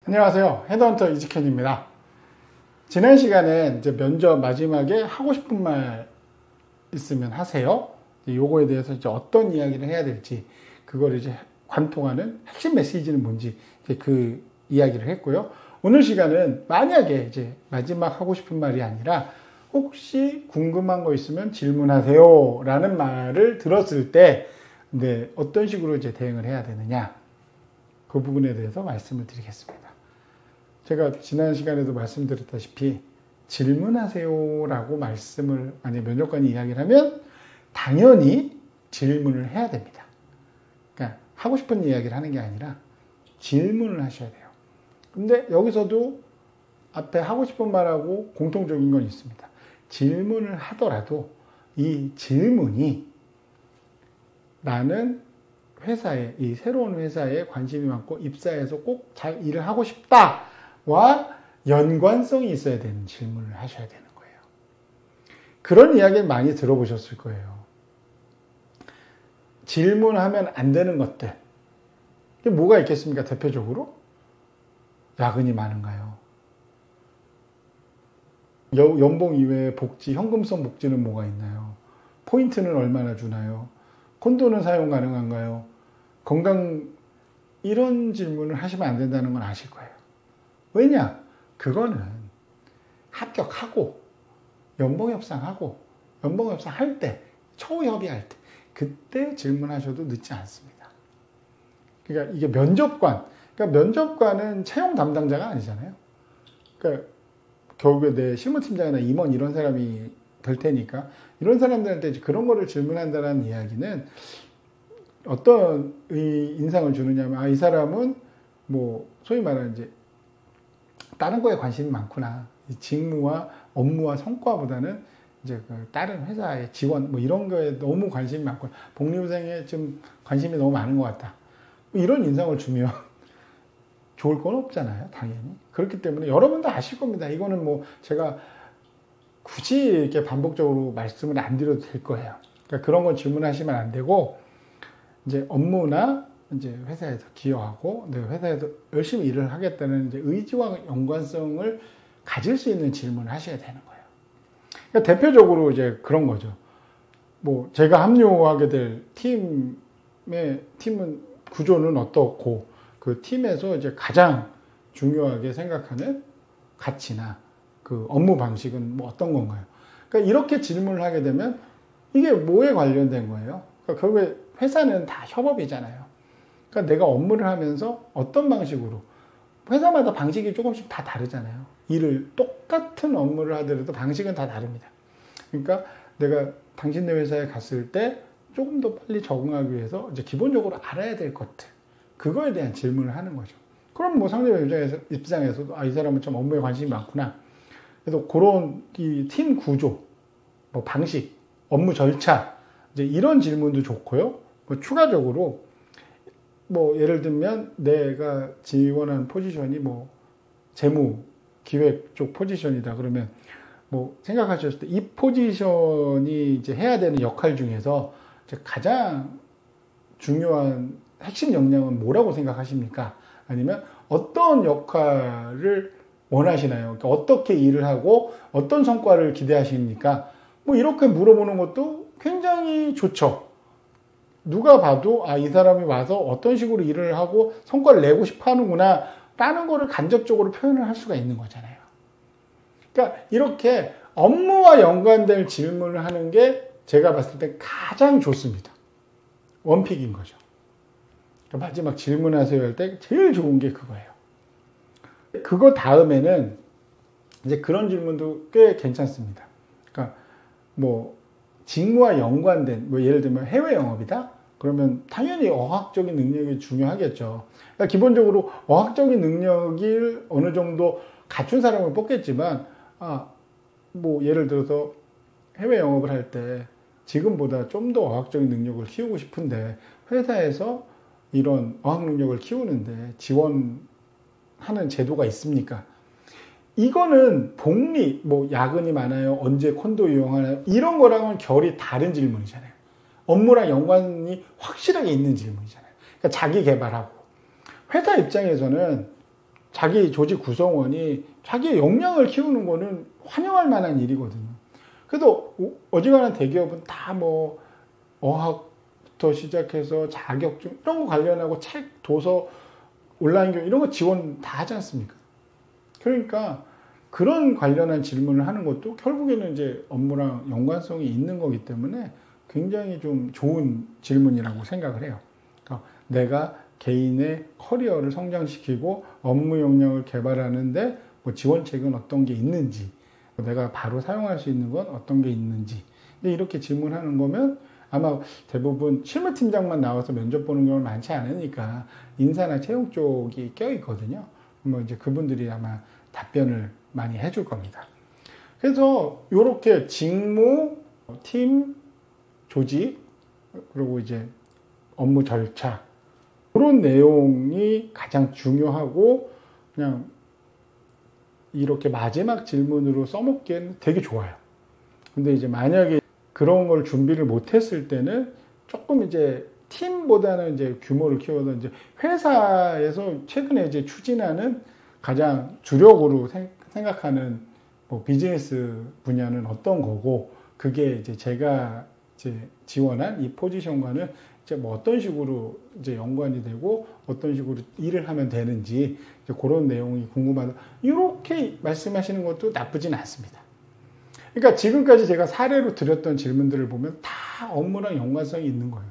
안녕하세요. 헤드헌터 이직현입니다. 지난 시간에 이제 면접 마지막에 하고 싶은 말 있으면 하세요. 요거에 대해서 이제 어떤 이야기를 해야 될지, 그걸 이제 관통하는 핵심 메시지는 뭔지, 이제 그 이야기를 했고요. 오늘 시간은 만약에 이제 마지막 하고 싶은 말이 아니라 혹시 궁금한 거 있으면 질문하세요 라는 말을 들었을 때 어떤 식으로 이제 대응을 해야 되느냐, 그 부분에 대해서 말씀을 드리겠습니다. 제가 지난 시간에도 말씀드렸다시피 질문하세요 라고 말씀을 만약 면접관이 이야기를 하면 당연히 질문을 해야 됩니다. 그러니까 하고 싶은 이야기를 하는 게 아니라 질문을 하셔야 돼요. 근데 여기서도 앞에 하고 싶은 말하고 공통적인 건 있습니다. 질문을 하더라도 이 질문이 나는 회사에, 이 새로운 회사에 관심이 많고 입사해서 꼭 잘 일을 하고 싶다와 연관성이 있어야 되는 질문을 하셔야 되는 거예요. 그런 이야기를 많이 들어보셨을 거예요. 질문하면 안 되는 것들. 이게 뭐가 있겠습니까? 대표적으로 야근이 많은가요? 연봉 이외에 복지, 현금성 복지는 뭐가 있나요? 포인트는 얼마나 주나요? 콘도는 사용 가능한가요? 건강, 이런 질문을 하시면 안 된다는 건 아실 거예요. 왜냐? 그거는 합격하고 연봉 협상하고 연봉 협상할 때, 처우 협의할 때, 그때 질문하셔도 늦지 않습니다. 그러니까 이게 면접관, 그러니까 면접관은 채용 담당자가 아니잖아요. 그러니까 결국에 내 실무팀장이나 임원 이런 사람이 될 테니까 이런 사람들한테 그런 거를 질문한다는 이야기는 어떤 인상을 주느냐면, 이 사람은 뭐 소위 말하는 이제 다른 거에 관심이 많구나. 이 직무와 업무와 성과보다는 이제 그 다른 회사의 지원 뭐 이런 거에 너무 관심이 많구나. 복리후생에 좀 관심이 너무 많은 것 같다. 이런 인상을 주면 좋을 건 없잖아요, 당연히. 그렇기 때문에 여러분도 아실 겁니다. 이거는 뭐 제가 굳이 이렇게 반복적으로 말씀을 안 드려도 될 거예요. 그러니까 그런 건 질문하시면 안 되고, 이제 업무나 이제 회사에서 기여하고 회사에서 열심히 일을 하겠다는 이제 의지와 연관성을 가질 수 있는 질문을 하셔야 되는 거예요. 그러니까 대표적으로 이제 그런 거죠. 뭐 제가 합류하게 될 팀은 구조는 어떻고, 그 팀에서 이제 가장 중요하게 생각하는 가치나 그 업무 방식은 뭐 어떤 건가요? 그러니까 이렇게 질문을 하게 되면 이게 뭐에 관련된 거예요? 그러니까 결국에 회사는 다 협업이잖아요. 그러니까 내가 업무를 하면서 어떤 방식으로, 회사마다 방식이 조금씩 다 다르잖아요. 일을 똑같은 업무를 하더라도 방식은 다 다릅니다. 그러니까 내가 당신네 회사에 갔을 때 조금 더 빨리 적응하기 위해서 이제 기본적으로 알아야 될 것들, 그거에 대한 질문을 하는 거죠. 그럼 뭐 상대방 입장에서도 이 사람은 좀 업무에 관심이 많구나. 그래서 그런 이 팀 구조, 뭐 방식, 업무 절차, 이제 이런 질문도 좋고요. 뭐 추가적으로 뭐 예를 들면 내가 지원하는 포지션이 뭐 재무 기획 쪽 포지션이다 그러면 뭐 생각하셨을 때 이 포지션이 이제 해야 되는 역할 중에서 이제 가장 중요한 핵심 역량은 뭐라고 생각하십니까? 아니면 어떤 역할을 원하시나요? 그러니까 어떻게 일을 하고 어떤 성과를 기대하십니까? 뭐 이렇게 물어보는 것도 굉장히 좋죠. 누가 봐도 이 사람이 와서 어떤 식으로 일을 하고 성과를 내고 싶어 하는구나 라는 거를 간접적으로 표현을 할 수가 있는 거잖아요. 그러니까 이렇게 업무와 연관된 질문을 하는 게 제가 봤을 때 가장 좋습니다. 원픽인 거죠. 그러니까 마지막 질문하세요 할 때 제일 좋은 게 그거예요. 그거 다음에는 이제 그런 질문도 꽤 괜찮습니다. 그러니까 뭐 직무와 연관된, 뭐 예를 들면 해외 영업이다? 그러면 당연히 어학적인 능력이 중요하겠죠. 그러니까 기본적으로 어학적인 능력을 어느 정도 갖춘 사람을 뽑겠지만, 뭐 예를 들어서 해외 영업을 할 때 지금보다 좀 더 어학적인 능력을 키우고 싶은데 회사에서 이런 어학 능력을 키우는데 지원하는 제도가 있습니까? 이거는 복리, 뭐 야근이 많아요, 언제 콘도 이용하나요, 이런 거랑은 결이 다른 질문이잖아요. 업무랑 연관이 확실하게 있는 질문이잖아요. 그러니까 자기 개발하고. 회사 입장에서는 자기 조직 구성원이 자기의 역량을 키우는 거는 환영할 만한 일이거든요. 그래도 어지간한 대기업은 다 뭐 어학부터 시작해서 자격증 이런 거 관련하고 책, 도서, 온라인 교육 이런 거 지원 다 하지 않습니까? 그러니까 그런 관련한 질문을 하는 것도 결국에는 이제 업무랑 연관성이 있는 거기 때문에 굉장히 좀 좋은 질문이라고 생각을 해요. 그러니까 내가 개인의 커리어를 성장시키고 업무 역량을 개발하는데 뭐 지원책은 어떤 게 있는지, 내가 바로 사용할 수 있는 건 어떤 게 있는지, 이렇게 질문하는 거면 아마 대부분 실무팀장만 나와서 면접 보는 경우는 많지 않으니까 인사나 채용 쪽이 껴있거든요. 뭐 이제 그분들이 아마 답변을 많이 해줄 겁니다. 그래서 이렇게 직무, 팀, 조직, 그리고 이제 업무 절차, 그런 내용이 가장 중요하고 그냥 이렇게 마지막 질문으로 써먹기에는 되게 좋아요. 근데 이제 만약에 그런 걸 준비를 못했을 때는 조금 이제 팀보다는 이제 규모를 키워서 이제 회사에서 최근에 이제 추진하는 가장 주력으로 생각하는 뭐 비즈니스 분야는 어떤 거고, 그게 이제 제가 이제 지원한 이 포지션과는 이제 뭐 어떤 식으로 이제 연관이 되고 어떤 식으로 일을 하면 되는지 이제 그런 내용이 궁금하다. 이렇게 말씀하시는 것도 나쁘진 않습니다. 그러니까 지금까지 제가 사례로 드렸던 질문들을 보면 다 업무랑 연관성이 있는 거예요.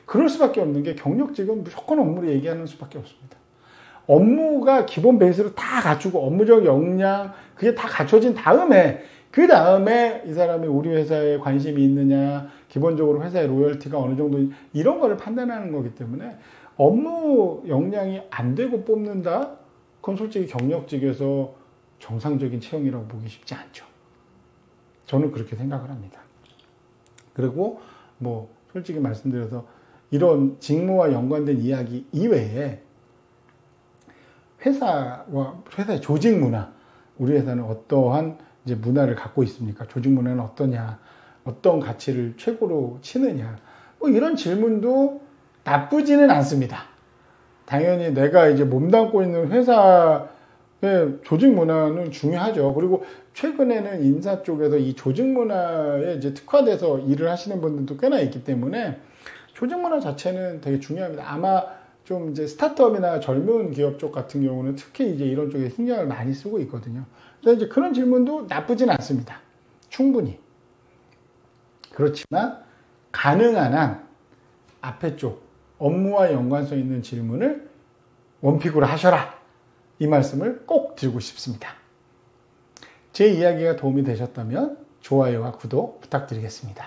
그럴 수밖에 없는 게 경력직은 무조건 업무를 얘기하는 수밖에 없습니다. 업무가 기본 베이스로 다 갖추고 업무적 역량 그게 다 갖춰진 다음에 그 다음에 이 사람이 우리 회사에 관심이 있느냐, 기본적으로 회사의 로열티가 어느 정도 이런 거를 판단하는 거기 때문에 업무 역량이 안 되고 뽑는다? 그건 솔직히 경력직에서 정상적인 채용이라고 보기 쉽지 않죠. 저는 그렇게 생각을 합니다. 그리고 뭐 솔직히 말씀드려서 이런 직무와 연관된 이야기 이외에 회사의 조직 문화, 우리 회사는 어떠한 이제 문화를 갖고 있습니까? 조직 문화는 어떠냐? 어떤 가치를 최고로 치느냐? 뭐 이런 질문도 나쁘지는 않습니다. 당연히 내가 이제 몸담고 있는 회사의 조직 문화는 중요하죠. 그리고 최근에는 인사 쪽에서 이 조직 문화에 이제 특화돼서 일을 하시는 분들도 꽤나 있기 때문에 조직 문화 자체는 되게 중요합니다. 아마 좀 이제 스타트업이나 젊은 기업 쪽 같은 경우는 특히 이제 이런 쪽에 신경을 많이 쓰고 있거든요. 그래서 이제 그런 질문도 나쁘진 않습니다. 충분히. 그렇지만 가능한 한 앞에 쪽 업무와 연관성 있는 질문을 원픽으로 하셔라. 이 말씀을 꼭 드리고 싶습니다. 제 이야기가 도움이 되셨다면 좋아요와 구독 부탁드리겠습니다.